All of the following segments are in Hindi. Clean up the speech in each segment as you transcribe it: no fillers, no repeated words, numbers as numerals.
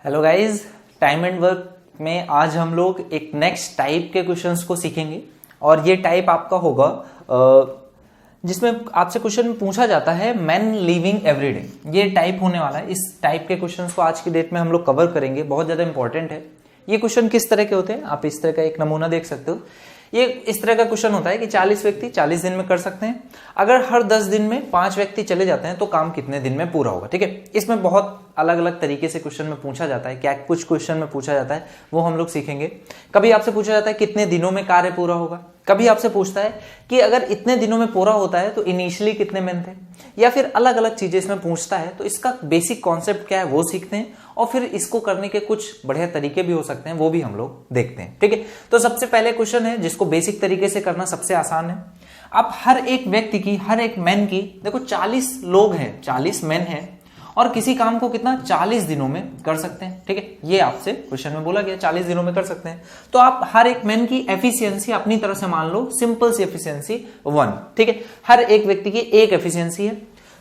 Hello guys, time and work में आज हम लोग एक नेक्स्ट टाइप के क्वेश्चंस को सीखेंगे और ये टाइप आपका होगा जिसमें आपसे क्वेश्चन पूछा जाता है मैन लिविंग एवरीडे। ये टाइप होने वाला है। इस टाइप के क्वेश्चंस को आज की डेट में हम लोग कवर करेंगे, बहुत ज्यादा इंपॉर्टेंट है। ये क्वेश्चन किस तरह के होते हैं आप इस तरह का एक नमूना देख सकते हो। ये इस तरह का क्वेश्चन होता है कि 40 व्यक्ति 40 दिन में कर सकते हैं। अगर हर 10 दिन में 5 व्यक्ति चले जाते हैं तो काम कितने दिन में पूरा होगा। ठीक है, इसमें बहुत अलग अलग तरीके से क्वेश्चन में पूछा जाता है। क्या कुछ क्वेश्चन में पूछा जाता है वो हम लोग सीखेंगे। कभी आपसे पूछा जाता है कितने दिनों में कार्य पूरा होगा। कभी आपसे पूछता है कि अगर इतने दिनों में पूरा होता है तो इनिशियली कितने मैन थे, या फिर अलग अलग चीजें इसमें पूछता है। तो इसका बेसिक कॉन्सेप्ट क्या है वो सीखते हैं और फिर इसको करने के कुछ बढ़िया तरीके भी हो सकते हैं, वो भी हम लोग देखते हैं। ठीक है, तो सबसे पहले क्वेश्चन है जिसको बेसिक तरीके से करना सबसे आसान है। आप हर एक व्यक्ति की, हर एक मैन की, देखो 40 लोग हैं, 40 मैन हैं और किसी काम को कितना 40 दिनों में कर सकते हैं। ठीक है, ये आपसे क्वेश्चन में बोला गया 40 दिनों में कर सकते हैं। तो आप हर एक मैन की एफिशिएंसी अपनी तरफ से मान लो, सिंपल सी एफिशिएंसी 1। ठीक है, हर एक व्यक्ति की एक एफिशिएंसी है।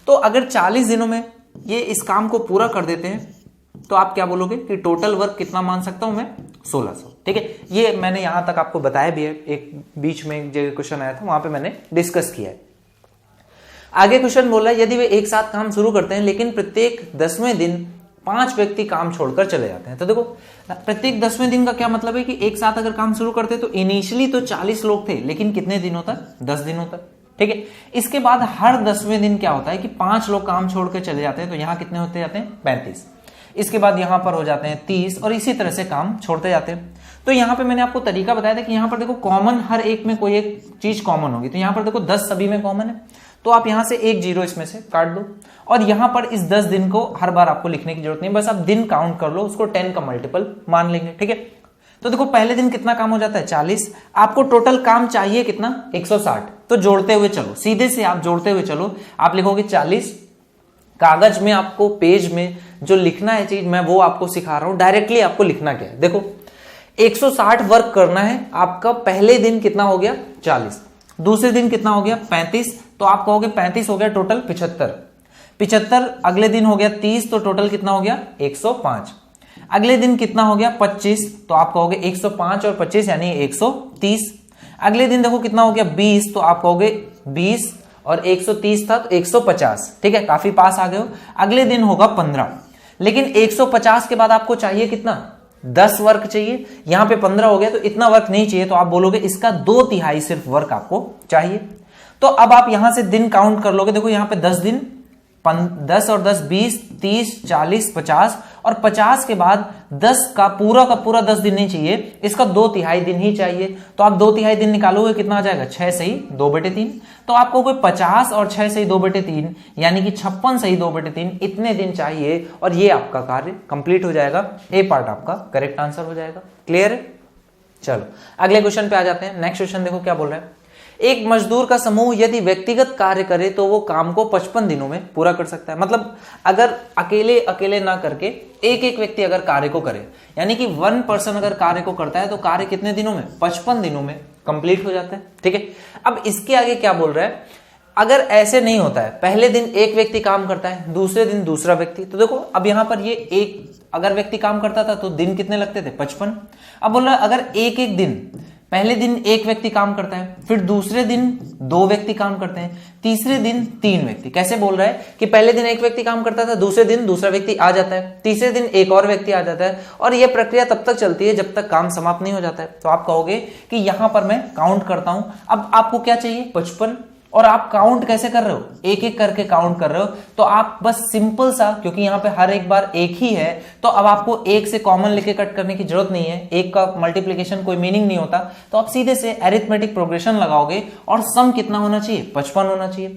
तो अगर 40 दिनों में ये इस काम को पूरा कर देते हैं तो आप क्या बोलोगे कि टोटल वर्क कितना मान सकता हूं मैं, 1600। ठीक है, ये मैंने यहां तक आपको बताया भी है। एक बीच में एक जगह क्वेश्चन आया था, वहां पे मैंने डिस्कस किया है। आगे क्वेश्चन बोल रहा है यदि वे एक साथ काम शुरू करते हैं लेकिन प्रत्येक 10वें दिन 5 व्यक्ति काम छोड़कर चले जाते हैं। तो देखो प्रत्येक 10वें दिन का क्या मतलब है कि एक साथ अगर काम शुरू करते हैं तो इनिशियली तो 40 लोग थे, लेकिन कितने दिनों तक, 10 दिनों तक। ठीक है, इसके बाद हर 10वें दिन क्या होता है कि 5 लोग काम छोड़कर चले जाते हैं। तो यहां कितने होते जाते हैं, 35। इसके बाद यहां पर हो जाते हैं 30 और इसी तरह से काम छोड़ते जाते हैं। तो यहां पे मैंने आपको तरीका बताया था कि यहां पर देखो कॉमन, हर एक में कोई एक चीज कॉमन होगी। तो यहां पर देखो 10 सभी में कॉमन है, तो आप यहां से एक जीरो इसमें से काट दो और यहां पर इस 10 दिन को हर बार आपको लिखने की जरूरत नहीं, बस आप दिन काउंट कर लो, उसको 10 का मल्टीपल मान लेंगे। ठीक है, तो देखो पहले दिन कितना काम हो जाता है, 40। आपको टोटल काम चाहिए कितना, 160। तो जोड़ते हुए चलो, सीधे से आप जोड़ते हुए चलो। आप लिखोगे 40, कागज में आपको पेज में जो लिखना है चीज मैं वो आपको सिखा रहा हूं। डायरेक्टली आपको लिखना क्या है, देखो 160 वर्क करना है आपका। पहले दिन कितना हो गया, 40। दूसरे दिन कितना हो गया, 35। तो आप कहोगे 35 हो गया टोटल 75। अगले दिन हो गया 30, तो टोटल कितना हो गया, 105। अगले दिन कितना हो गया, 25। तो आप कहोगे 105 और 25 यानी 130। अगले दिन देखो कितना हो गया, 20। तो आप कहोगे 20 और 130 था तो 150। ठीक है, काफी पास आ गए हो। अगले दिन होगा 15, लेकिन 150 के बाद आपको चाहिए कितना, 10 वर्क चाहिए। यहां पे 15 हो गया तो इतना वर्क नहीं चाहिए। तो आप बोलोगे इसका 2/3 सिर्फ वर्क आपको चाहिए। तो अब आप यहां से दिन काउंट कर लोगे। देखो यहां पे 10 दिन, 10 और 10 20, 30, 40, 50 और 50 के बाद 10 का पूरा 10 दिन नहीं चाहिए, इसका 2/3 दिन ही चाहिए। तो आप 2/3 दिन निकालोगे, कितना आ जाएगा, 6 सही 2/3। तो आपको कोई 50 और 6 सही 2/3 यानी कि 56 सही 2/3 इतने दिन चाहिए और ये आपका कार्य कंप्लीट हो जाएगा। ए पार्ट आपका करेक्ट आंसर हो जाएगा। क्लियर है, चलो अगले क्वेश्चन पे आ जाते हैं। नेक्स्ट क्वेश्चन देखो क्या बोल रहा है। एक मजदूर का समूह यदि व्यक्तिगत कार्य करे तो वो काम को 55 दिनों में पूरा कर सकता है। मतलब अगर अकेले ना करके एक एक व्यक्ति अगर कार्य को करे, यानी कि 1 पर्सन अगर कार्य को करता है तो कार्य कितने दिनों में, 55 दिनों में कंप्लीट हो जाता है। ठीक है, अब इसके आगे क्या बोल रहा है, अगर ऐसे नहीं होता है, पहले दिन एक व्यक्ति काम करता है, दूसरे दिन दूसरा व्यक्ति। तो देखो अब यहां पर ये एक अगर व्यक्ति काम करता था तो दिन कितने लगते थे, 55। अब बोल रहा है अगर एक दिन, पहले दिन एक व्यक्ति काम करता है, फिर दूसरे दिन 2 व्यक्ति काम करते हैं, तीसरे दिन 3 व्यक्ति। कैसे बोल रहा है कि पहले दिन एक व्यक्ति काम करता था, दूसरे दिन दूसरा व्यक्ति आ जाता है, तीसरे दिन एक और व्यक्ति आ जाता है और यह प्रक्रिया तब तक चलती है जब तक काम समाप्त नहीं हो जाता है। तो आप कहोगे कि यहां पर मैं काउंट करता हूं। अब आपको क्या चाहिए, 55, और आप काउंट कैसे कर रहे हो, एक एक करके काउंट कर रहे हो। तो आप बस सिंपल सा, क्योंकि यहां पे हर एक बार एक ही है तो अब आपको एक से कॉमन लेके कट करने की जरूरत नहीं है। एक का मल्टीप्लिकेशन कोई मीनिंग नहीं होता। तो आप सीधे से अरिथमेटिक प्रोग्रेशन लगाओगे और सम कितना होना चाहिए, 55 होना चाहिए।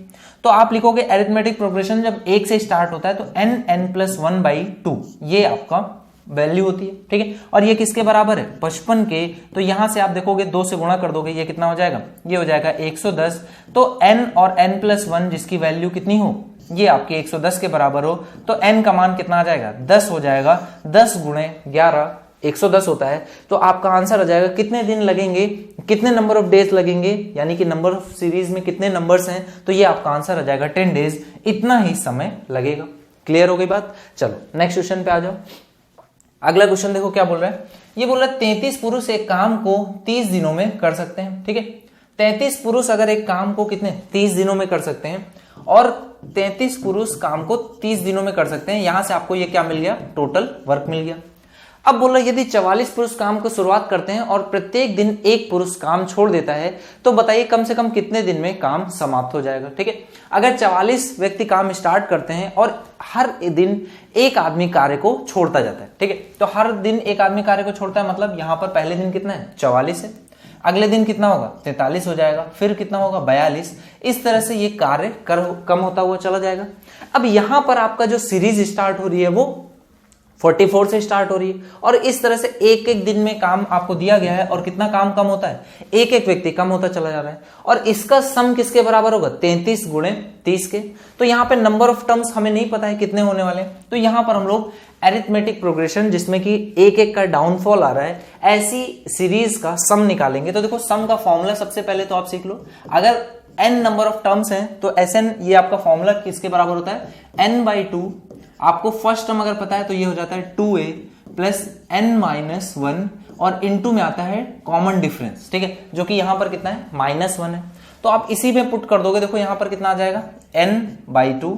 तो आप लिखोगे अरिथमेटिक प्रोग्रेशन जब 1 से स्टार्ट होता है तो n+1/2 ये आपका वैल्यू होती है। ठीक है, और ये किसके बराबर है, 55 के। तो यहां से आप देखोगे 2 से गुणा कर दोगे, ये कितना हो जाएगा, ये हो जाएगा 110। तो n और n+1 जिसकी वैल्यू कितनी हो, ये आपके 110 के बराबर हो तो n का मान कितना आ जाएगा, 10 हो जाएगा। 10 × 11 110 होता है। तो आपका आंसर आ जाएगा कितने दिन लगेंगे, कितने नंबर ऑफ डेज लगेंगे, यानी कि नंबर ऑफ सीरीज में कितने नंबर्स हैं। तो ये आपका आंसर आ जाएगा 10 डेज, इतना ही समय लगेगा। क्लियर हो गई बात। चलो नेक्स्ट क्वेश्चन पे आ जाओ। अगला क्वेश्चन देखो क्या बोल रहा है, ये बोल रहा है 33 पुरुष एक काम को 30 दिनों में कर सकते हैं। ठीक है, 33 पुरुष अगर एक काम को कितने 30 दिनों में कर सकते हैं, और 33 पुरुष काम को 30 दिनों में कर सकते हैं, यहां से आपको ये क्या मिल गया, टोटल वर्क मिल गया। अब बोल रहा है यदि 44 पुरुष काम को शुरुआत करते हैं और प्रत्येक दिन एक पुरुष काम छोड़ देता है, तो बताइए कम से कम कितने दिन में काम समाप्त हो जाएगा। ठीक है, अगर 44 व्यक्ति काम स्टार्ट करते हैं और हर दिन एक आदमी कार्य को छोड़ता जाता है, ठीक है, तो हर दिन एक आदमी कार्य को छोड़ता है, मतलब यहां पर पहले दिन कितना है 44 है, अगले दिन कितना होगा 43 हो जाएगा, फिर कितना होगा 42, इस तरह से ये कार्य कम होता हुआ चला जाएगा। अब यहां पर आपका जो सीरीज स्टार्ट हो रही है वो 44 से स्टार्ट हो रही है, और इस तरह से एक एक दिन में काम आपको दिया गया है, और कितना काम कम होता है, एक एक व्यक्ति कम होता चला जा रहा है, और इसका सम किसके बराबर होगा 33 गुणे 30 के। तो यहाँ पे नंबर ऑफ टर्म्स हमें नहीं पता है कितने होने वाले हैं, तो यहाँ पर हम लोग एरिथमेटिक प्रोग्रेशन जिसमें कि एक एक का डाउनफॉल आ रहा है, ऐसी सीरीज का सम निकालेंगे। तो देखो सम का फॉर्मूला सबसे पहले तो आप सीख लो, अगर n नंबर ऑफ टर्म्स हैं तो Sn ये आपका फॉर्मूला किसके बराबर होता है, n/2। आपको फर्स्ट टर्म अगर पता है तो ये हो जाता है 2a प्लस n-1, और इनटू में आता है कॉमन डिफरेंस, ठीक है, जो कि यहां पर कितना है -1 है। तो आप इसी में पुट कर दोगे, देखो यहां पर कितना आ जाएगा n/2,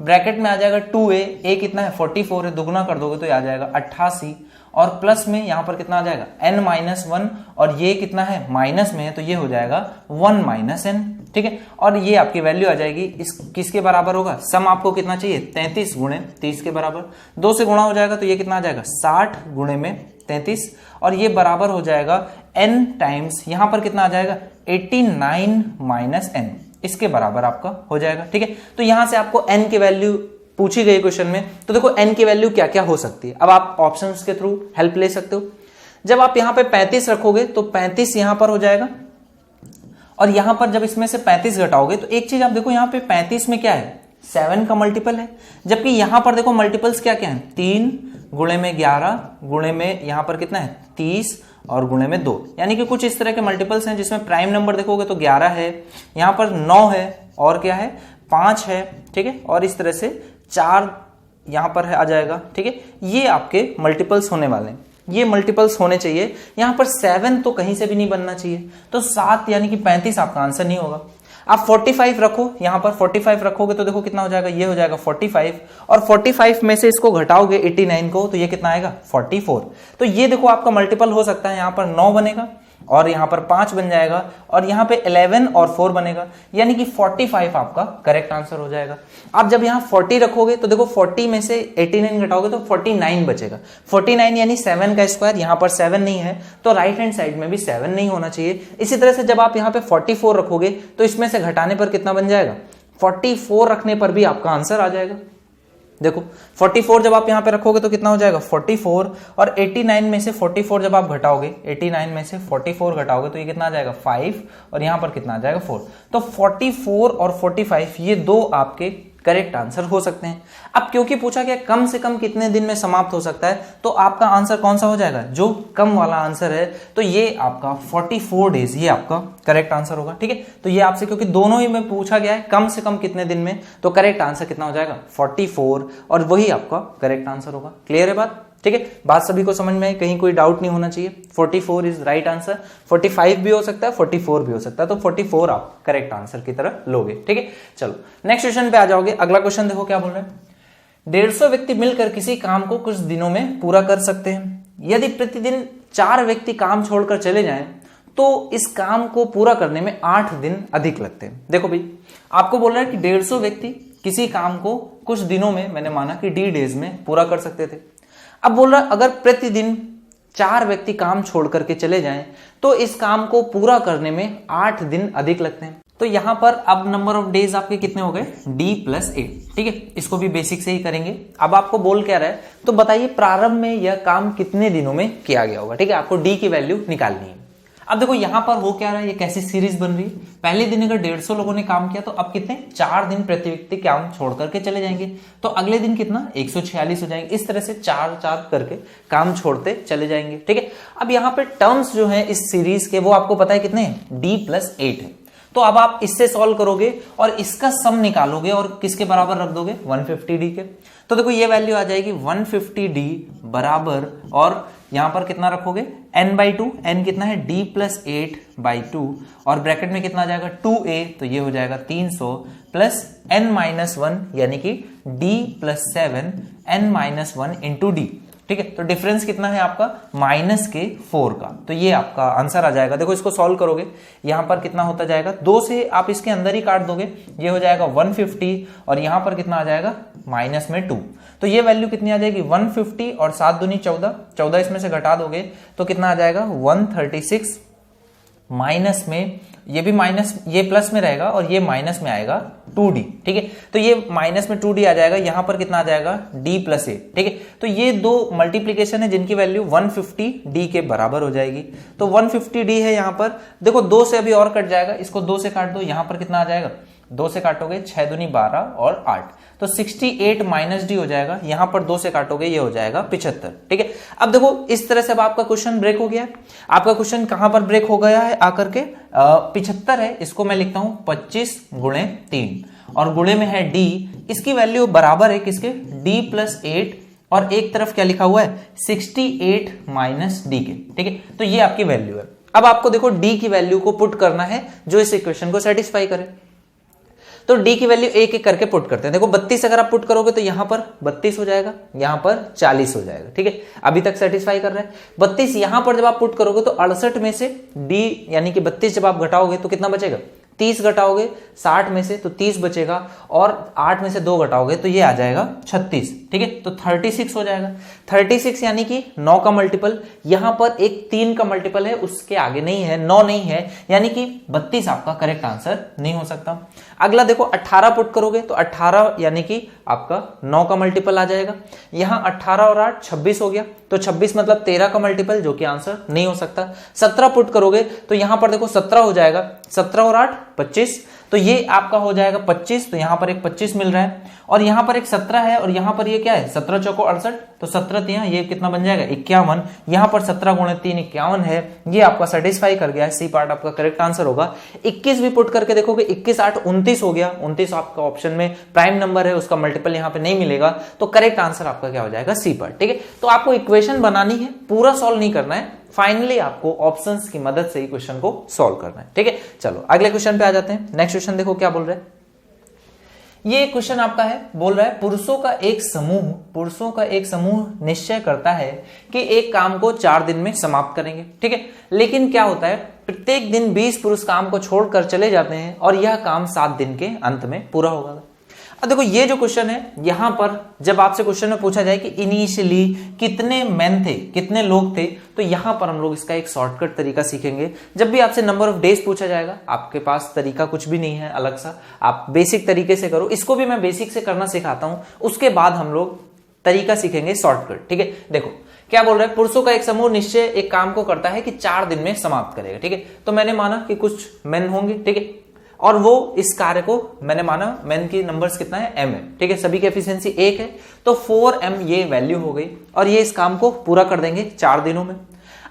ब्रैकेट में आ जाएगा 2a, a कितना है 44 है, दुगुना कर दोगे तो ये आ जाएगा 88, और प्लस में यहां पर कितना आ जाएगा n-1, और ये कितना है माइनस में है, तो ये हो जाएगा 1 - n, ठीक है, और ये आपकी वैल्यू आ जाएगी इस किसके बराबर होगा, सम आपको कितना चाहिए 33 गुणे 30 के बराबर, 2 से गुणा हो जाएगा तो ये कितना आ जाएगा 60 गुणे में 33, और ये बराबर हो जाएगा n टाइम्स यहां पर कितना आ जाएगा 89 - n, इसके बराबर आपका हो जाएगा। ठीक है, तो यहां से आपको n की वैल्यू पूछी गई क्वेश्चन में, तो देखो n की वैल्यू क्या क्या हो सकती है, अब आप ऑप्शंस के थ्रू हेल्प ले सकते हो। जब आप यहां पे 35 रखोगे तो 35 यहां पर हो जाएगा, और यहां पर जब इसमें से 35 घटाओगे तो एक चीज आप देखो यहां पे 35 में क्या है 7 का मल्टीपल है, जबकि यहां पर देखो मल्टीपल्स क्या क्या है 3 गुणे में 11 गुणे में यहां पर कितना है 30 और गुणे में 2, यानी कि कुछ इस तरह के मल्टीपल्स हैं जिसमें प्राइम नंबर देखोगे तो 11 है, यहां पर 9 है, और क्या है 5 है, ठीक है, और इस तरह से 4 यहां पर आ जाएगा। ठीक है, ये आपके मल्टीपल्स होने वाले हैं, ये मल्टीपल्स होने चाहिए। यहां पर 7 तो कहीं से भी नहीं बनना चाहिए, तो 7 यानी कि 35 आपका आंसर नहीं होगा। आप 45 रखो, यहां पर 45 रखोगे तो देखो कितना हो जाएगा, ये हो जाएगा 45, और 45 में से इसको घटाओगे 89 को तो ये कितना आएगा 44। तो ये देखो आपका मल्टीपल हो सकता है, यहां पर 9 बनेगा, और यहां पर 5 बन जाएगा, और यहां पे 11 और 4 बनेगा, यानी कि 45 आपका करेक्ट आंसर हो जाएगा। आप जब यहां 40 रखोगे तो देखो 40 में से 89 घटाओगे तो 49 बचेगा, 49 यानी 7 का स्क्वायर, यहां पर 7 नहीं है तो राइट हैंड साइड में भी 7 नहीं होना चाहिए। इसी तरह से जब आप यहां पे 44 रखोगे तो इसमें से घटाने पर कितना बन जाएगा 44 रखने पर भी आपका आंसर आ जाएगा। देखो 44 जब आप यहां पे रखोगे तो कितना हो जाएगा 44, और 89 में से 44 जब आप घटाओगे, 89 में से 44 घटाओगे तो ये कितना आ जाएगा 5, और यहां पर कितना आ जाएगा 4। तो 44 और 45 ये दो आपके करेक्ट आंसर हो सकते हैं। अब क्योंकि पूछा गया कम से कम कितने दिन में समाप्त हो सकता है, तो आपका आंसर कौन सा हो जाएगा, जो कम वाला आंसर है, तो ये आपका 44 डेज ये आपका करेक्ट आंसर होगा। ठीक है, तो ये आपसे क्योंकि दोनों ही में पूछा गया है कम से कम कितने दिन में, तो करेक्ट आंसर कितना हो जाएगा 44, और वही आपका करेक्ट आंसर होगा। क्लियर है बात? ठीक है, बात सभी को समझ में आई, कहीं कोई डाउट नहीं होना चाहिए। 44 इज राइट आंसर, 45 भी हो सकता है, 44 भी हो सकता है, तो 44 आप करेक्ट आंसर की तरह लोगे। ठीक है, चलो नेक्स्ट क्वेश्चन पे आ जाओगे। अगला क्वेश्चन देखो क्या बोल रहे हैं, 150 व्यक्ति मिलकर किसी काम को कुछ दिनों में पूरा कर सकते हैं। यदि प्रतिदिन 4 व्यक्ति काम छोड़कर चले जाएं तो इस काम को पूरा करने में 8 दिन अधिक लगते हैं। देखो भाई, आपको बोल रहा है कि 150 व्यक्ति किसी काम को कुछ दिनों में, मैंने माना कि D डेज में पूरा कर सकते थे। अब बोल रहा है अगर प्रतिदिन 4 व्यक्ति काम छोड़ करके चले जाएं तो इस काम को पूरा करने में 8 दिन अधिक लगते हैं। तो यहां पर अब नंबर ऑफ डेज आपके कितने हो गए D+8। ठीक है, इसको भी बेसिक से ही करेंगे। अब आपको बोल क्या रहा है, तो बताइए प्रारंभ में यह काम कितने दिनों में किया गया होगा। ठीक है, आपको D की वैल्यू निकालनी है। अब देखो यहां पर हो क्या रहा है, ये कैसी सीरीज बन रही है, पहले दिन अगर 150 लोगों ने काम किया तो अब कितने 4 दिन प्रति व्यक्ति काम छोड़ करके चले जाएंगे, तो अगले दिन कितना 146 हो जाएंगे। इस तरह से 4 करके काम छोड़ते चले जाएंगे। ठीक है, अब यहाँ पे टर्म्स जो है इस सीरीज के वो आपको पता है कितने D+8 है, तो अब आप इससे सॉल्व करोगे और इसका सम निकालोगे और किसके बराबर रख दोगे 150d के। तो देखो ये वैल्यू आ जाएगी 150d बराबर, और यहां पर कितना रखोगे n/2, n कितना है d प्लस 8/2, और ब्रैकेट में कितना आ जाएगा 2a, तो ये हो जाएगा 300 प्लस n-1 यानी कि d plus 7 n-1 into d। ठीक है, तो डिफरेंस कितना है आपका -4 का, तो ये आपका आंसर आ जाएगा। देखो इसको सॉल्व करोगे, यहां पर कितना होता जाएगा 2 से आप इसके अंदर ही काट दोगे, ये हो जाएगा 150, और यहां पर कितना आ जाएगा -2, तो ये वैल्यू कितनी आ जाएगी 150, और 7 दूनी 14, 14 इसमें से घटा दोगे तो कितना आ जाएगा 136, माइनस में ये भी माइनस, ये प्लस में रहेगा और ये माइनस में आएगा 2d। ठीक है, तो ये माइनस में 2d आ जाएगा, यहां पर कितना आ जाएगा d प्लस 8। ठीक है, तो ये दो मल्टीप्लीकेशन है जिनकी वैल्यू 150d के बराबर हो जाएगी। तो 150d है यहां पर, देखो 2 से अभी और कट जाएगा, इसको 2 से काट दो, यहां पर कितना आ जाएगा 2 से काटोगे 6 दूनी 12 और 8, तो 68 माइनस डी हो जाएगा, यहां पर 2 से काटोगे ये हो जाएगा 75। ठीक है, अब देखो इस तरह से अब आपका क्वेश्चन ब्रेक हो गया है। आपका क्वेश्चन कहां पर ब्रेक हो गया है आकर के 75 है, इसको मैं लिखता हूं 25 गुणे 3, और गुणे में है d, इसकी वैल्यू बराबर है किसके d प्लस 8, और एक तरफ क्या लिखा हुआ है 68 माइनस डी के। ठीक है, तो ये आपकी वैल्यू है। अब आपको देखो d की वैल्यू को पुट करना है जो इस इक्वेशन को सेटिस्फाई करे, तो d की वैल्यू एक एक करके पुट करते हैं। देखो 32 अगर आप पुट करोगे तो यहां पर 32 हो जाएगा, यहां पर 40 हो जाएगा। ठीक है, अभी तक सेटिस्फाई कर रहा है। 32 यहां पर जब आप पुट करोगे तो 68 में से d यानी कि 32 जब आप घटाओगे तो कितना बचेगा 30 घटाओगे 60 में से तो 30 बचेगा, और 8 में से 2 घटाओगे तो ये आ जाएगा 36। ठीक है, तो 36 हो जाएगा। 36 यानी कि 9 का मल्टीपल, यहां पर एक 3 का मल्टीपल है, उसके आगे नहीं है, 9 नहीं है, यानी कि 32 आपका करेक्ट आंसर नहीं हो सकता। अगला देखो 18 पुट करोगे तो 18 यानी कि आपका 9 का मल्टीपल आ जाएगा, यहां 18 और 8 26 हो गया, तो 26 मतलब 13 का मल्टीपल, जो कि आंसर नहीं हो सकता। 17 पुट करोगे तो यहां पर देखो 17 हो जाएगा, 17 और 8 25, तो ये आपका हो जाएगा 25, तो यहां पर एक 25 मिल रहा है, और यहां पर एक 17 है, और यहां पर ये क्या है 17 चौको 68, तो 17 तिया ये कितना बन जाएगा 51, यहां पर 17 गुणे 3 51 है, ये आपका सेटिस्फाई कर गया है, सी पार्ट आपका करेक्ट आंसर होगा। 21 भी पुट करके देखोगे 21 8 29 हो गया, 29 आपका ऑप्शन में प्राइम नंबर है, उसका मल्टीपल यहां पे नहीं मिलेगा, तो करेक्ट आंसर आपका क्या हो जाएगा सी पार्ट। ठीक है, तो आपको इक्वेशन बनानी है, पूरा सॉल्व नहीं करना है, फाइनली आपको ऑप्शंस की मदद से ही क्वेश्चन को सॉल्व करना है। ठीक है, चलो अगले क्वेश्चन पे आ जाते हैं। नेक्स्ट क्वेश्चन देखो क्या बोल रहे हैं, ये क्वेश्चन आपका है, बोल रहा है पुरुषों का एक समूह निश्चय करता है कि एक काम को 4 दिन में समाप्त करेंगे। ठीक है, लेकिन क्या होता है प्रत्येक दिन 20 पुरुष काम को छोड़कर चले जाते हैं और यह काम 7 दिन के अंत में पूरा होगा। अब देखो ये जो क्वेश्चन है, यहां पर जब आपसे क्वेश्चन में पूछा जाए कि इनिशियली कितने मैन थे, कितने लोग थे, तो यहां पर हम लोग इसका एक शॉर्टकट तरीका सीखेंगे। जब भी आपसे नंबर ऑफ डेज पूछा जाएगा, आपके पास तरीका कुछ भी नहीं है अलग सा, आप बेसिक तरीके से करो, इसको भी मैं बेसिक से करना सिखाता हूं, उसके बाद हम लोग तरीका सीखेंगे शॉर्टकट। ठीक है, देखो क्या बोल रहा है, पुरुषों का एक समूह निश्चय एक काम को करता है कि 4 दिन में समाप्त करेगा। ठीक है, तो मैंने माना कि कुछ मैन होंगे, ठीक है, और वो इस कार्य को मैंने माना मैन की नंबर्स कितना है m है। ठीक है, सभी की एफिशिएंसी 1 है, तो 4m ये वैल्यू हो गई, और ये इस काम को पूरा कर देंगे 4 दिनों में।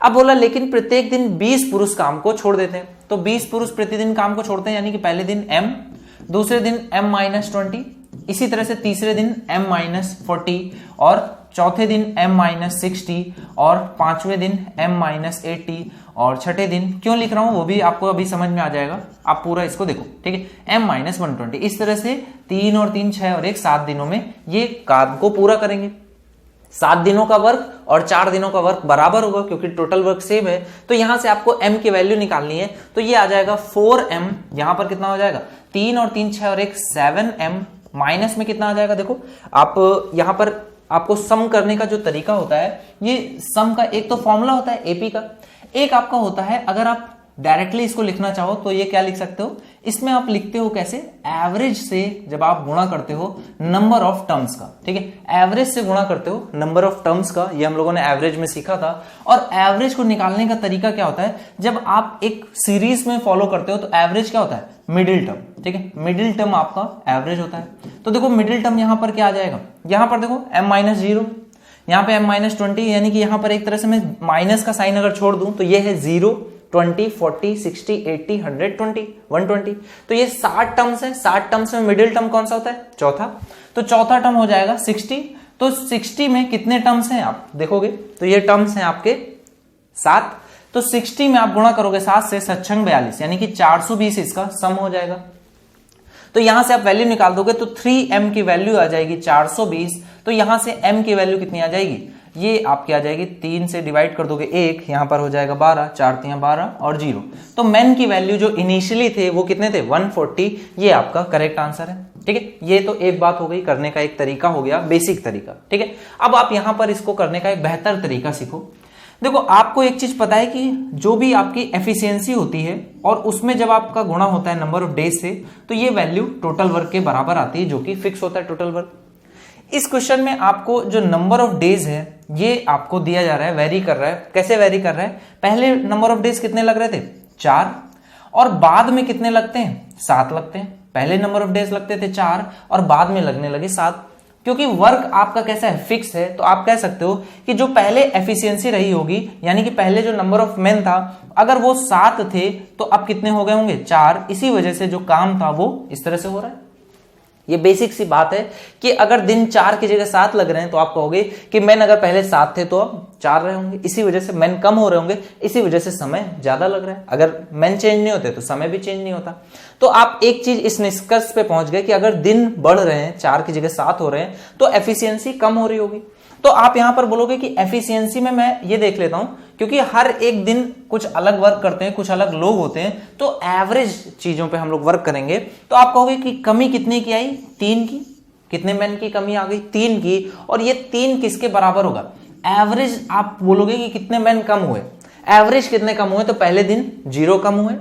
अब बोला लेकिन प्रत्येक दिन 20 पुरुष काम को छोड़ देते हैं, तो 20 पुरुष प्रतिदिन काम को छोड़ते हैं, यानी कि पहले दिन m, दूसरे दिन m-20, इसी तरह से तीसरे दिन m-40, और चौथे दिन m-60, और पांचवें दिन m-80, और छठे दिन क्यों लिख रहा हूं वो भी आपको अभी समझ में आ जाएगा, आप पूरा इसको देखो। ठीक है, m-120, इस तरह से 3 और 3 6 और 1 7 दिनों में ये काम को पूरा करेंगे। 7 दिनों का वर्क और 4 दिनों का वर्क बराबर होगा क्योंकि टोटल वर्क सेम है, तो यहां से आपको m की वैल्यू निकालनी है, तो ये आ जाएगा 4m, यहां पर कितना हो जाएगा 3 और 3 6 और 1 7m, माइनस में कितना आ जाएगा, देखो आप यहां पर आपको सम करने का जो तरीका होता है, ये सम का एक तो फॉर्मूला होता है एपी का, एक आपका होता है अगर आप डायरेक्टली इसको लिखना चाहो तो ये क्या लिख सकते हो, इसमें आप लिखते हो कैसे, एवरेज से जब आप गुणा करते हो नंबर ऑफ टर्म्स का। ठीक है, एवरेज से गुणा करते हो नंबर ऑफ टर्म्स का, ये हम लोगों ने एवरेज में सीखा था। और एवरेज को निकालने का तरीका क्या होता है, जब आप एक सीरीज में फॉलो करते हो तो एवरेज क्या होता है, मिडिल टर्म। ठीक है, मिडिल टर्म आपका एवरेज होता है। तो देखो मिडिल टर्म यहां पर क्या आ जाएगा, यहां पर देखो m-0, यहाँ पे m-20, यानी कि यहाँ पर एक तरह से मैं माइनस का साइन अगर छोड़ दूं तो ये है 0, 20, 40, 60, 80, 100, 20, 120। तो ये 60 टर्म्स है। 60 टर्म्स में मिडिल टर्म कौन सा होता है? चौथा। तो चौथा टर्म हो जाएगा 60। तो 60 में कितने टर्म्स हैं आप देखोगे तो ये टर्म्स हैं आपके 7। तो 60 में आप गुणा करोगे 7 से, 7 छंग 42, यानी कि 420 इसका सम हो जाएगा। तो यहां से आप वैल्यू निकाल दोगे तो 3m की वैल्यू आ जाएगी 420। तो यहां से m की वैल्यू कितनी आ जाएगी? ये आपकी आ जाएगी 3 से डिवाइड कर दोगे 1, यहां पर हो जाएगा 12, 4 3 12 और 0। तो मेन की वैल्यू जो इनिशियली थे वो कितने थे? 140। ये आपका करेक्ट आंसर है। ठीक है, ये तो एक बात हो गई, करने का एक तरीका हो गया, बेसिक तरीका। ठीक है, अब आप यहां पर इसको करने का एक बेहतर तरीका सीखो। देखो, आपको एक चीज पता है कि जो भी आपकी एफिशिएंसी होती है और उसमें जब आपका गुणा होता है नंबर ऑफ डेज से, तो ये वैल्यू टोटल वर्क के बराबर आती है, जो कि फिक्स होता है टोटल वर्क। इस क्वेश्चन में आपको जो नंबर ऑफ डेज है ये आपको दिया जा रहा है, वेरी कर रहा है। कैसे वेरी कर रहा है? पहले नंबर ऑफ डेज कितने लग रहे थे? 4, और बाद में कितने लगते हैं? 7 लगते हैं। पहले नंबर ऑफ डेज लगते थे 4 और बाद में लगने लगे 7। क्योंकि वर्क आपका कैसा है? फिक्स है। तो आप कह सकते हो कि जो पहले एफिशिएंसी रही होगी, यानी कि पहले जो नंबर ऑफ मेन था, अगर वो 7 थे तो अब कितने हो गए होंगे? 4। इसी वजह से जो काम था वो इस तरह से हो रहा है। ये बेसिक सी बात है कि अगर दिन 4 की जगह 7 लग रहे हैं तो आप कहोगे कि मेन अगर पहले 7 थे तो अब 4 रहे होंगे, इसी वजह से मेन कम हो रहे होंगे, इसी वजह से समय ज्यादा लग रहा है। अगर मेन चेंज नहीं होते तो समय भी चेंज नहीं होता। तो आप एक चीज इस निष्कर्ष पे पहुंच गए कि अगर दिन बढ़ रहे हैं, 4 की जगह 7 हो रहे हैं, तो एफिशिएंसी कम हो रही होगी। तो आप यहां पर बोलोगे कि एफिशिएंसी में मैं ये देख लेता हूं, क्योंकि हर एक दिन कुछ अलग वर्क करते हैं, कुछ अलग लोग होते हैं, तो एवरेज चीजों पे हम लोग वर्क करेंगे। तो आप कहोगे कि कमी कितने की आई? 3 की। कितने मैन की कमी आ गई? 3 की। और ये 3 किसके बराबर होगा? एवरेज। आप बोलोगे कि कितने मैन कम हुए, एवरेज कितने कम हुए? तो पहले दिन 0 कम हुए,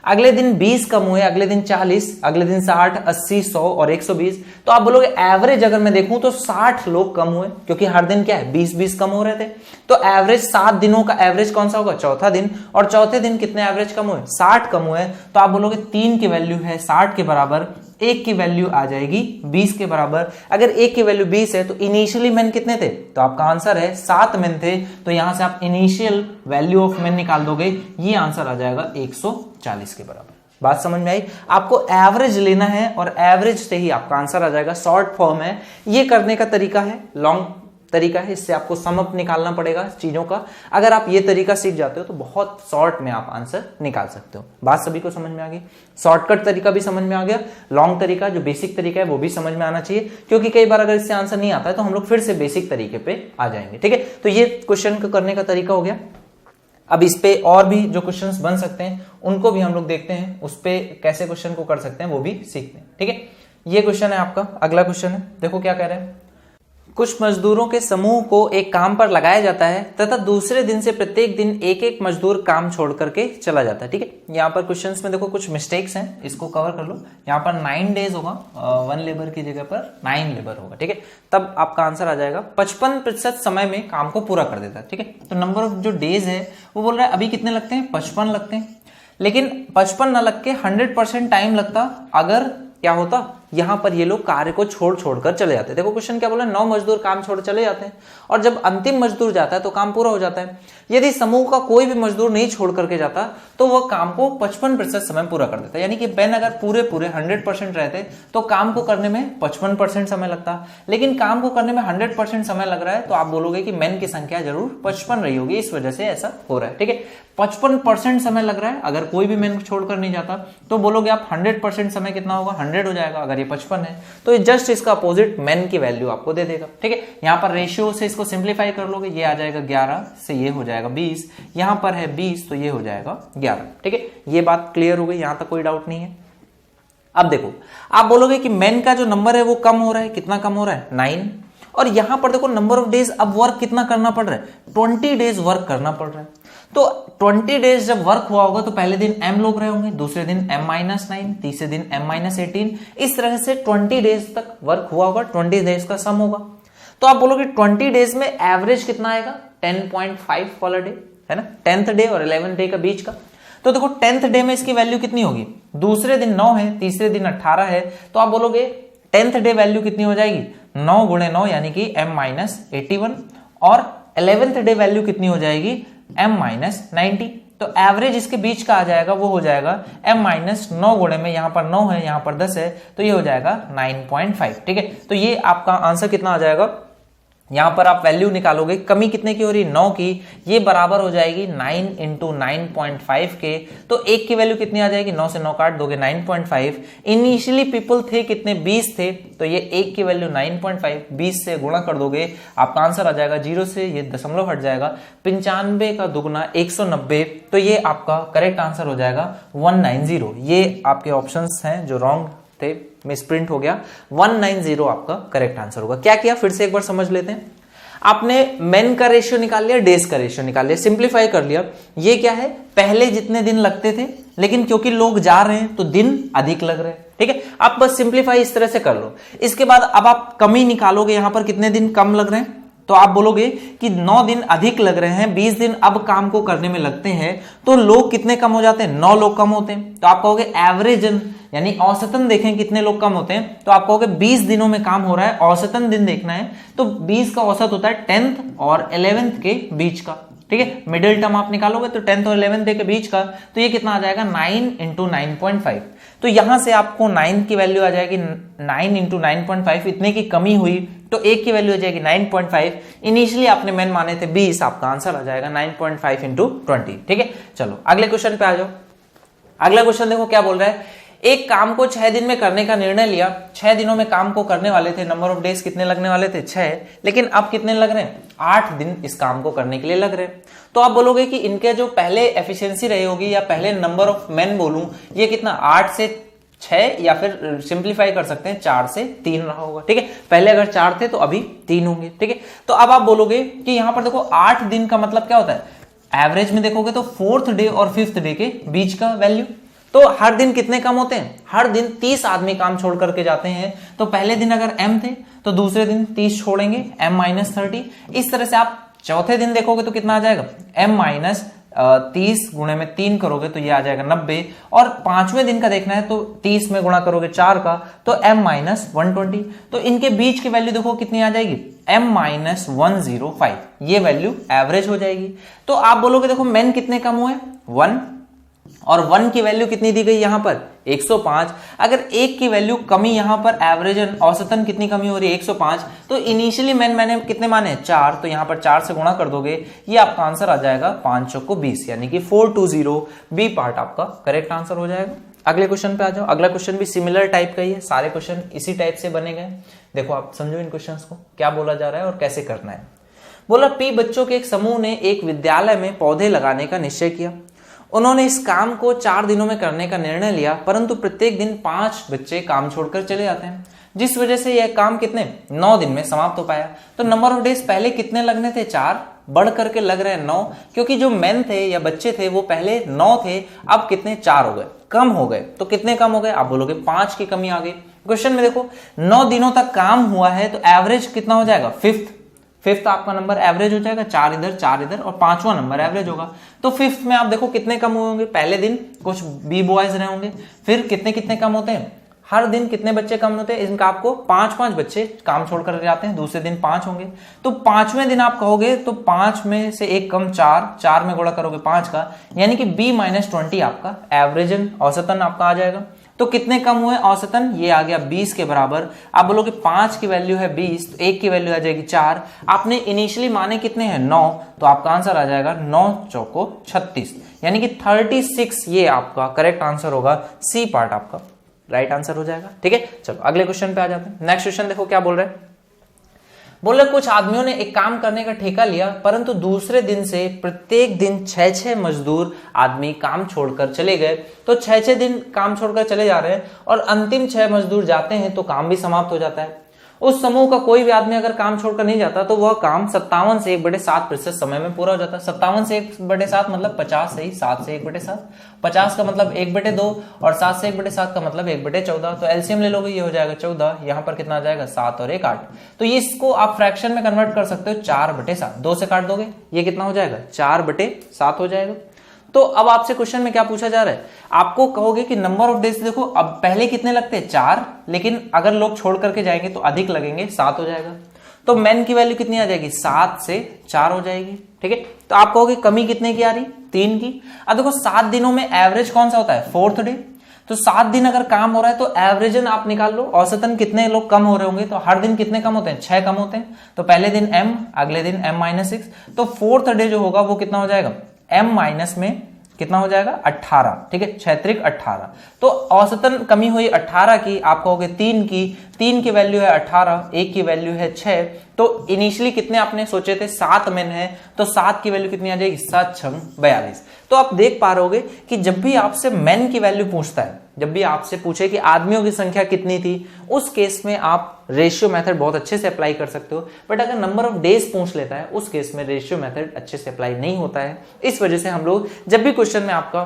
अगले दिन 20 कम हुए, अगले दिन 40, अगले दिन 60, 80, 100 और 120। तो आप बोलोगे एवरेज अगर मैं देखूं तो 60 लोग कम हुए, क्योंकि हर दिन क्या है? 20-20 कम हो रहे थे। तो एवरेज 7 दिनों का एवरेज कौन सा होगा? चौथा दिन। और चौथे दिन कितने एवरेज कम हुए? 60 कम हुए। तो आप बोलोगे 3 की वैल्यू है 60 के बराबर, 1 की वैल्यू आ जाएगी 20 के बराबर। अगर 1 की वैल्यू 20 है तो इनिशियली मेन कितने थे? तो आपका आंसर है 7 मेन थे। तो यहां से आप इनिशियल वैल्यू ऑफ मेन निकाल दोगे, ये आंसर आ जाएगा 140 के बराबर। बात समझ में आई? आपको एवरेज लेना है और एवरेज से ही आपका आंसर आ जाएगा। शॉर्ट फॉर्म है, ये करने का तरीका है, लॉन्ग तरीका है, इससे आपको सम अप निकालना पड़ेगा चीजों का। अगर आप ये तरीका सीख जाते हो तो बहुत शॉर्ट में आप आंसर निकाल सकते हो। बात सभी को समझ में आ गई? शॉर्टकट तरीका भी समझ में आ गया, लॉन्ग तरीका जो बेसिक तरीका है वो भी समझ में आना चाहिए, क्योंकि कई बार अगर इससे आंसर नहीं आता है तो हम लोग फिर से बेसिक तरीके पे आ जाएंगे। ठीक है, तो ये क्वेश्चन को करने का तरीका हो गया। अब इस पे और भी जो क्वेश्चंस बन सकते हैं उनको भी हम लोग देखते हैं, उस पे कैसे क्वेश्चन को कर सकते हैं वो भी सीखते हैं। ठीक है, ये क्वेश्चन है आपका, अगला क्वेश्चन है, देखो क्या कह रहे हैं। कुछ मजदूरों के समूह को एक काम पर लगाया जाता है तथा दूसरे दिन से प्रत्येक दिन एक एक मजदूर काम छोड़ करके चला जाता है। ठीक है, यहाँ पर क्वेश्चंस में देखो कुछ मिस्टेक्स हैं, इसको कवर कर लो। यहाँ पर 9 डेज होगा, 1 लेबर की जगह पर 9 लेबर होगा। ठीक है, तब आपका आंसर आ जाएगा 55% समय में काम को पूरा कर देता है। ठीक है, तो नंबर ऑफ जो डेज है वो बोल रहा है अभी कितने लगते हैं? 55 लगते हैं। लेकिन 55 ना लग के 100% टाइम लगता अगर क्या होता, यहां पर ये लोग कार्य को छोड़ छोड़कर चले जाते हैं। देखो क्वेश्चन क्या बोला, 9 मजदूर काम छोड़ चले जाते हैं और जब अंतिम मजदूर जाता है तो काम पूरा हो जाता है। यदि समूह का कोई भी मजदूर नहीं छोड़ करके जाता तो वह काम को 55% समय पूरा कर देता। यानी कि बेन अगर पूरे 100% रहते तो काम को करने में 55% समय लगता, लेकिन काम को करने में 100% समय लग रहा है। तो आप बोलोगे कि मेन की संख्या जरूर 55 रही होगी, इस वजह से ऐसा हो रहा है। ठीक है, 55% समय लग रहा है अगर कोई भी मेन छोड़कर नहीं जाता, तो बोलोगे आप 100% समय कितना होगा? 100 हो जाएगा। अगर ये 55 है तो जस्ट इसका अपोजिट मेन की वैल्यू आपको दे देगा। ठीक है, यहां पर रेशियो से इसको सिंप्लीफाई कर लोगे, ये आ जाएगा 11 से ये हो जाएगा 20, यहां पर है 20 तो ये हो जाएगा 11। ठीक है, ये बात क्लियर हो गई, यहां तक कोई डाउट नहीं है। अब देखो, आप बोलोगे कि मेन का जो नंबर है वो कम हो रहा है, कितना कम हो रहा है? 9। और यहां पर देखो नंबर ऑफ डेज, अब वर्क कितना करना पड़ रहा है? 20 डेज वर्क करना पड़ रहा है। तो 20 डेज जब वर्क हुआ होगा तो पहले दिन m लोग रहे होंगे, दूसरे दिन m-9, तीसरे दिन m-18, इस तरह से 20 डेज तक वर्क हुआ होगा, 20 डेज का सम होगा। तो आप बोलोगे 20 डेज में एवरेज कितना आएगा? 10.5 वाला डे है ना, 10th डे और 11th डे का बीच का। तो देखो 10th डे में इसकी वैल्यू कितनी होगी? दूसरे दिन 9 है, तीसरे दिन 18 है, तो आप बोलोगे 10th डे वैल्यू कितनी हो जाएगी? 9 गुणे 9 यानी कि m-81, और 11th डे वैल्यू कितनी हो जाएगी? m-90। तो एवरेज इसके बीच का आ जाएगा, वो हो जाएगा m माइनस 9 गुणे में, यहाँ पर 9 है, यहाँ पर 10 है, तो ये हो जाएगा 9.5। ठीक है, तो ये आपका आंसर कितना आ जाएगा, यहां पर आप वैल्यू निकालोगे, कमी कितने की हो रही है, 9 की, ये बराबर हो जाएगी 9 इंटू 9.5 के, तो 1 की वैल्यू कितनी आ जाएगी, 9 से 9 काट दोगे 9.5। इनिशियली पीपल थे कितने, 20 थे, तो ये 1 की वैल्यू 9.5, 20 से गुणा कर दोगे, आपका आंसर आ जाएगा 0 से ये दशमलव हट जाएगा, 95 का दुगना 190, तो ये आपका करेक्ट आंसर हो जाएगा 190। ये आपके ऑप्शंस हैं जो रॉन्ग थे, मिसप्रिंट हो गया, 190 आपका करेक्ट आंसर होगा। क्या किया फिर से एक बार समझ लेते हैं। आपने मेन का रेशियो निकाल लिया, डेज का रेशियो निकाल लिया, सिंप्लीफाई कर लिया। ये क्या है, पहले जितने दिन लगते थे, लेकिन क्योंकि लोग जा रहे हैं तो दिन अधिक लग रहे हैं। ठीक है, आप बस सिंप्लीफाई इस तरह से कर लो। इसके बाद अब आप कमी निकालोगे, यहां पर कितने दिन कम लग रहे हैं, तो आप बोलोगे कि 9 दिन अधिक लग रहे हैं, 20 दिन अब काम को करने में लगते हैं, तो लोग कितने कम हो जाते हैं, 9 लोग कम होते हैं। तो आप कहोगे एवरेज यानी औसतन देखें कितने लोग कम होते हैं, तो आप कहोगे 20 दिनों में काम हो रहा है, औसतन दिन देखना है, तो 20 का औसत होता है 10th और 11th के बीच का। ठीक है, मिडिल टर्म आप निकालोगे तो 10th और 11th के बीच का, तो ये कितना आ जाएगा 9 इंटू 9.5। तो यहां से आपको 9 की वैल्यू आ जाएगी 9 इंटू 9.5, इतने की कमी हुई तो 1 की वैल्यू हो जाएगी 9.5। इनिशियली आपने मेन माने थे 20, आपका आंसर आ जाएगा 9.5 इंटू 20। ठीक है, चलो अगले क्वेश्चन पे आ जाओ। अगला क्वेश्चन देखो क्या बोल रहा है, एक काम को 6 दिन में करने का निर्णय लिया, 6 दिनों में काम को करने वाले थे, नंबर ऑफ डेज कितने लगने वाले थे 6, लेकिन अब कितने लग रहे हैं 8 दिन इस काम को करने के लिए लग रहे हैं। तो आप बोलोगे कि इनके जो पहले एफिशिएंसी रही होगी या पहले नंबर ऑफ मेन बोलूं, ये कितना 8 से 6 या फिर सिंप्लीफाई कर सकते हैं 4 से 3 रहा होगा। ठीक है, पहले अगर 4 थे तो अभी 3 होंगे। ठीक है, तो अब आप बोलोगे कि यहां पर देखो 8 दिन का मतलब क्या होता है, एवरेज में देखोगे तो 4th डे और 5th डे के बीच का वैल्यू। तो हर दिन कितने कम होते हैं, हर दिन 30 आदमी काम छोड़ करके जाते हैं, तो पहले दिन अगर m थे तो दूसरे दिन 30 छोड़ेंगे, m माइनस 30। इस तरह से आप चौथे दिन देखोगे तो कितना आ जाएगा, m माइनस 30 गुणे में 3 करोगे तो ये आ जाएगा 90, और 5वें दिन का देखना है तो 30 में गुणा करोगे 4 का तो m माइनस 120। तो इनके बीच की वैल्यू देखो कितनी आ जाएगी, m माइनस 105, ये वैल्यू एवरेज हो जाएगी। तो आप बोलोगे देखो मेन कितने कम हुए 1, और 1 की वैल्यू कितनी दी गई यहां पर 105। अगर 1 की वैल्यू कमी यहां पर एवरेज औसतन कितनी कमी हो रही है 105, तो इनिशियली मैंने कितने माने 4, तो यहां पर 4 से गुणा कर दोगे, ये आपका आंसर आ जाएगा 5 चौको 20, यानी कि 420 बी पार्ट आपका करेक्ट आंसर हो जाएगा। अगले क्वेश्चन पे आ जाओ। अगला क्वेश्चन भी सिमिलर टाइप का ही है, सारे क्वेश्चन इसी टाइप से बने गए। देखो आप समझो इन क्वेश्चन को क्या बोला जा रहा है और कैसे करना है। बोला P बच्चों के एक समूह ने एक विद्यालय में पौधे लगाने का निश्चय किया। उन्होंने इस काम को 4 दिनों में करने का निर्णय लिया, परंतु प्रत्येक दिन 5 बच्चे काम छोड़कर चले जाते हैं, जिस वजह से यह काम कितने 9 दिन में समाप्त हो पाया। तो नंबर ऑफ डेज पहले कितने लगने थे 4, बढ़ करके लग रहे हैं 9, क्योंकि जो मेन थे या बच्चे थे वो पहले 9 थे, अब कितने 4 हो गए, कम हो गए। तो कितने कम हो गए, आप बोलोगे 5 की कमी आ गई। क्वेश्चन में देखो 9 दिनों तक काम हुआ है, तो एवरेज कितना हो जाएगा 5th आपका नंबर एवरेज हो जाएगा, 4 इधर 4 इधर, और 5वां नंबर एवरेज होगा। तो 5th में आप देखो कितने कम हुए होंगे, पहले दिन कुछ बी बॉयज रहे होंगे, फिर कितने कम होते हैं, हर दिन कितने बच्चे कम होते हैं, इनका आपको 5 बच्चे काम छोड़ कर जाते हैं, दूसरे दिन 5 होंगे। तो 5वें दिन आप कहोगे तो 5 में से एक कम 4 में गुणा करोगे 5 का, यानी कि b माइनस 20 आपका एवरेज औसतन आपका आ जाएगा। तो कितने कम हुए औसतन, ये आ गया 20 के बराबर। आप बोलोगे 5 की वैल्यू है 20, तो 1 की वैल्यू आ जाएगी 4। आपने इनिशियली माने कितने हैं 9, तो आपका आंसर आ जाएगा 9 चौको 36, यानी कि 36, ये आपका करेक्ट आंसर होगा, सी पार्ट आपका राइट आंसर हो जाएगा। ठीक है, चलो अगले क्वेश्चन पे आ जाते हैं। नेक्स्ट क्वेश्चन देखो क्या बोल रहे हैं। बोल रहे कुछ आदमियों ने एक काम करने का ठेका लिया, परंतु दूसरे दिन से प्रत्येक दिन 6 मजदूर आदमी काम छोड़कर चले गए। तो 6 दिन काम छोड़कर चले जा रहे हैं और अंतिम 6 मजदूर जाते हैं तो काम भी समाप्त हो जाता है। उस समूह का कोई भी आदमी अगर काम छोड़कर नहीं जाता तो वह काम 57 से 1/7% समय में पूरा हो जाता है। 57 से 1/7 मतलब 50 से ही 7 से 1/7, 50 का मतलब 1/2 और 7 से 1/7 का मतलब 1/14। तो एलसीएम ले लोगे, ये हो जाएगा 14, यहाँ पर कितना आ जाएगा 7 और 1 8। तो ये इसको आप फ्रैक्शन में कन्वर्ट कर सकते हो 4/7, 2 से काट दोगे, ये कितना हो जाएगा 4/7 हो जाएगा। तो अब आपसे क्वेश्चन में क्या पूछा जा रहा है, आपको कहोगे कि नंबर ऑफ डेज देखो, अब पहले कितने लगते हैं 4, लेकिन अगर लोग छोड़ करके जाएंगे तो अधिक लगेंगे, 7 हो जाएगा। तो मेन की वैल्यू कितनी आ जाएगी, 7 से 4 हो जाएगी। ठीक है, तो आप कहोगे कमी कितने की आ रही, 3 की। अब देखो 7 दिनों में एवरेज कौन सा होता है, 4th डे। तो 7 दिन अगर काम हो रहा है तो एवरेजन आप निकाल लो, औसतन कितने लोग कम हो रहे होंगे, तो हर दिन कितने कम होते हैं, 6 कम होते हैं। तो पहले दिन m, अगले दिन m-6, तो 4th डे जो होगा वो कितना हो जाएगा, m माइनस में कितना हो जाएगा, 18। ठीक है, 6 त्रिक 18, तो औसतन कमी हुई 18 की। आप कहोगे 3 की, 3 की वैल्यू है 18, 1 की वैल्यू है 6। तो इनिशियली कितने आपने सोचे थे, 7 मेन है, तो 7 की वैल्यू कितनी आ जाएगी, 7 छंग 42। तो आप देख पा रहे होगे कि जब भी आपसे मेन की वैल्यू पूछता है, जब भी आपसे पूछे कि आदमियों की संख्या कितनी थी, उस केस में आप रेशियो मेथड बहुत अच्छे से अप्लाई कर सकते हो। बट अगर नंबर ऑफ डेज पूछ लेता है, उस केस में रेशियो मेथड अच्छे से अप्लाई नहीं होता है। इस वजह से हम लोग जब भी क्वेश्चन में आपका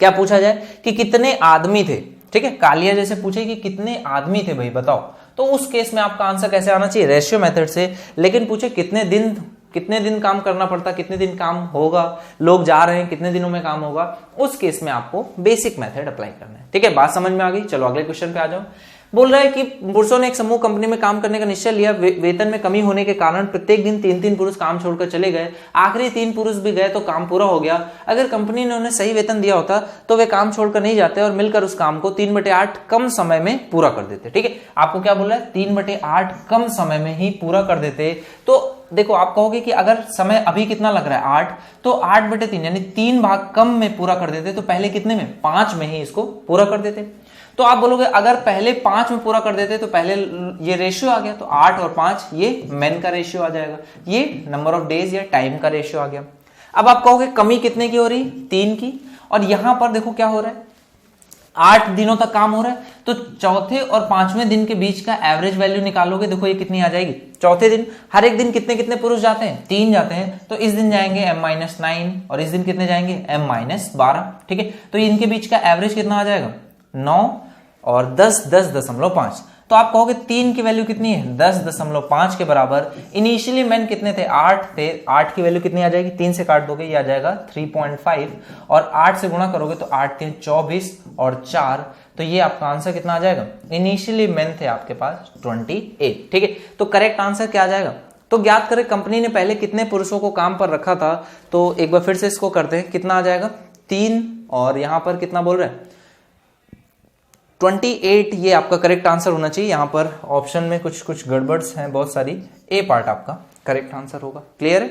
क्या पूछा जाए कि कितने आदमी थे, ठीक है, कालिया जैसे पूछे कि कितने आदमी थे भाई बताओ, तो उस केस में आपका आंसर कैसे आना चाहिए, रेशियो मेथड से। लेकिन पूछे कितने दिन काम करना पड़ता, कितने दिन काम होगा, लोग जा रहे हैं कितने दिनों में काम होगा, उस केस में आपको बेसिक मेथड अप्लाई करना है। ठीक है, बात समझ में आ गई। चलो अगले क्वेश्चन पे आ जाओ। बोल रहा है कि पुरुषों ने एक समूह कंपनी में काम करने का निश्चय लिया। वेतन में कमी होने के कारण प्रत्येक दिन 3-3 पुरुष काम छोड़कर चले गए। आखिरी 3 पुरुष भी गए तो काम पूरा हो गया। अगर कंपनी ने उन्हें सही वेतन दिया होता तो वे काम छोड़कर नहीं जाते और मिलकर उस काम को 3/8 कम समय में पूरा कर देते। ठीक है, आपको क्या बोला है, 3/8 कम समय में ही पूरा कर देते। तो देखो आप कहोगे कि अगर समय अभी कितना लग रहा है 8, तो 8/3 यानी 3 भाग कम में पूरा कर देते, तो पहले कितने में, 5 में ही इसको पूरा कर देते। तो आप बोलोगे अगर पहले 5 में पूरा कर देते तो पहले ये रेशियो आ गया, तो 8 और 5 ये मेन का रेशियो आ जाएगा, ये नंबर ऑफ डेज या टाइम का रेशियो आ गया। अब आप कहोगे कमी कितने की हो रही, 3 की। और यहां पर देखो क्या हो रहा है, 8 दिनों तक काम हो रहा है, तो चौथे और 5वें दिन के बीच का एवरेज वैल्यू निकालोगे, देखो ये कितनी आ जाएगी। चौथे दिन हर एक दिन कितने कितने पुरुष जाते हैं, 3 जाते हैं, तो इस दिन जाएंगे m-9 और इस दिन कितने जाएंगे m-12। ठीक है, तो इनके बीच का एवरेज कितना आ जाएगा, 9 और 10.5। तो आप कहोगे 3 की वैल्यू कितनी है, 10.5 के बराबर। इनिशियली मेन कितने थे, 8 थे, 8 की वैल्यू कितनी आ जाएगी, 3 से काट दोगे ये आ जाएगा 3.5 और 8 से गुणा करोगे तो 8 3 24 और 4, तो ये आपका आंसर कितना आ जाएगा। इनिशियली मेन थे आपके पास 28। ठीक है, तो करेक्ट आंसर क्या आ जाएगा। तो ज्ञात करें कंपनी ने पहले कितने पुरुषों को काम पर रखा था। तो एक बार फिर से इसको करते हैं, कितना आ जाएगा, 3 और यहां पर कितना बोल रहे हैं 28, ये आपका करेक्ट आंसर होना चाहिए। यहां पर ऑप्शन में कुछ गड़बड़स हैं बहुत सारी, ए पार्ट आपका करेक्ट आंसर होगा। क्लियर है।